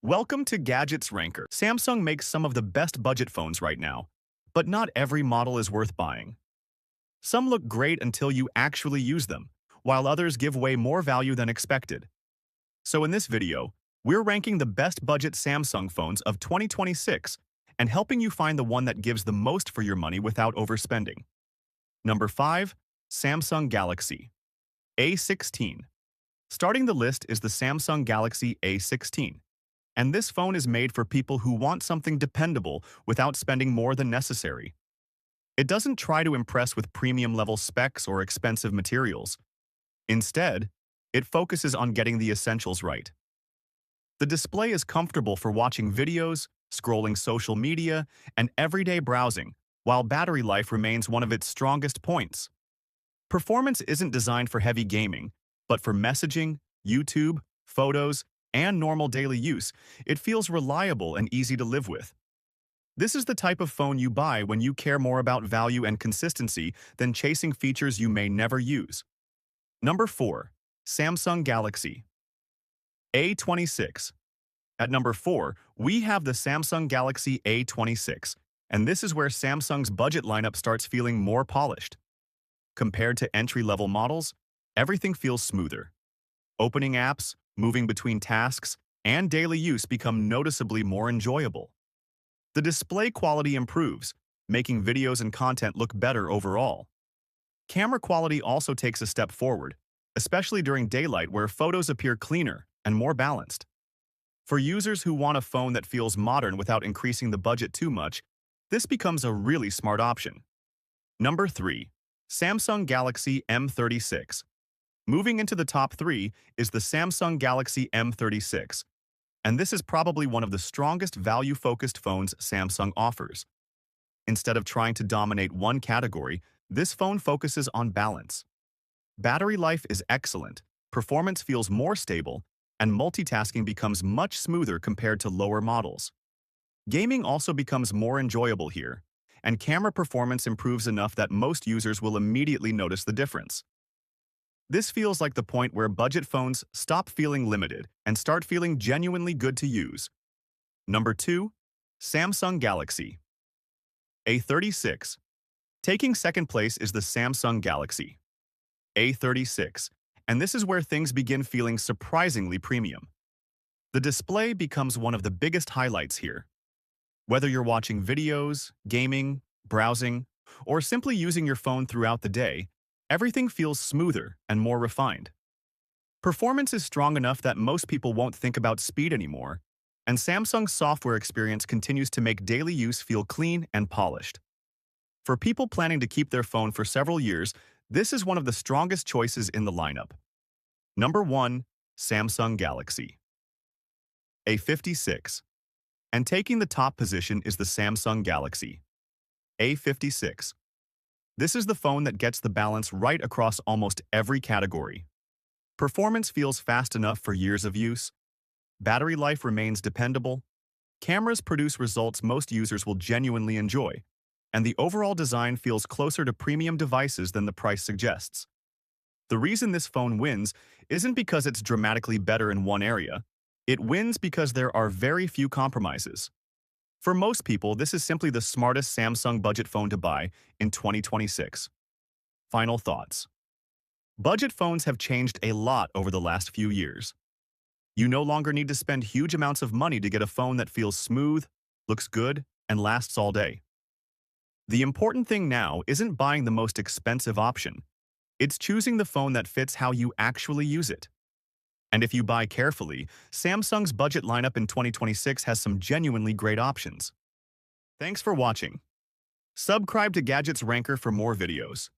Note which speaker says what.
Speaker 1: Welcome to Gadgets Ranker. Samsung makes some of the best budget phones right now, but not every model is worth buying. Some look great until you actually use them, while others give way more value than expected. So in this video, we're ranking the best budget Samsung phones of 2026 and helping you find the one that gives the most for your money without overspending. Number 5. Samsung Galaxy A16. Starting the list is the Samsung Galaxy A16. And this phone is made for people who want something dependable without spending more than necessary. It doesn't try to impress with premium-level specs or expensive materials. Instead, it focuses on getting the essentials right. The display is comfortable for watching videos, scrolling social media, and everyday browsing, while battery life remains one of its strongest points. Performance isn't designed for heavy gaming, but for messaging, YouTube, photos, and normal daily use. It feels reliable and easy to live with. This is the type of phone you buy when you care more about value and consistency than chasing features you may never use. Number 4. Samsung Galaxy A26. At number 4, we have the Samsung Galaxy A26, and this is where Samsung's budget lineup starts feeling more polished. Compared to entry-level models, everything feels smoother. Opening apps, moving between tasks, and daily use become noticeably more enjoyable. The display quality improves, making videos and content look better overall. Camera quality also takes a step forward, especially during daylight where photos appear cleaner and more balanced. For users who want a phone that feels modern without increasing the budget too much, this becomes a really smart option. Number 3. Samsung Galaxy M36. Moving into the top 3 is the Samsung Galaxy M36, and this is probably one of the strongest value-focused phones Samsung offers. Instead of trying to dominate one category, this phone focuses on balance. Battery life is excellent, performance feels more stable, and multitasking becomes much smoother compared to lower models. Gaming also becomes more enjoyable here, and camera performance improves enough that most users will immediately notice the difference. This feels like the point where budget phones stop feeling limited and start feeling genuinely good to use. Number 2. Samsung Galaxy A36. Taking second place is the Samsung Galaxy A36, and this is where things begin feeling surprisingly premium. The display becomes one of the biggest highlights here. Whether you're watching videos, gaming, browsing, or simply using your phone throughout the day, everything feels smoother and more refined. Performance is strong enough that most people won't think about speed anymore, and Samsung's software experience continues to make daily use feel clean and polished. For people planning to keep their phone for several years, this is one of the strongest choices in the lineup. Number 1. Samsung Galaxy A56. And taking the top position is the Samsung Galaxy A56. This is the phone that gets the balance right across almost every category. Performance feels fast enough for years of use. Battery life remains dependable. Cameras produce results most users will genuinely enjoy. And the overall design feels closer to premium devices than the price suggests. The reason this phone wins isn't because it's dramatically better in one area. It wins because there are very few compromises. For most people, this is simply the smartest Samsung budget phone to buy in 2026. Final thoughts. Budget phones have changed a lot over the last few years. You no longer need to spend huge amounts of money to get a phone that feels smooth, looks good, and lasts all day. The important thing now isn't buying the most expensive option. It's choosing the phone that fits how you actually use it. And if you buy carefully, Samsung's budget lineup in 2026 has some genuinely great options. Thanks for watching. Subscribe to Gadgets Ranker for more videos.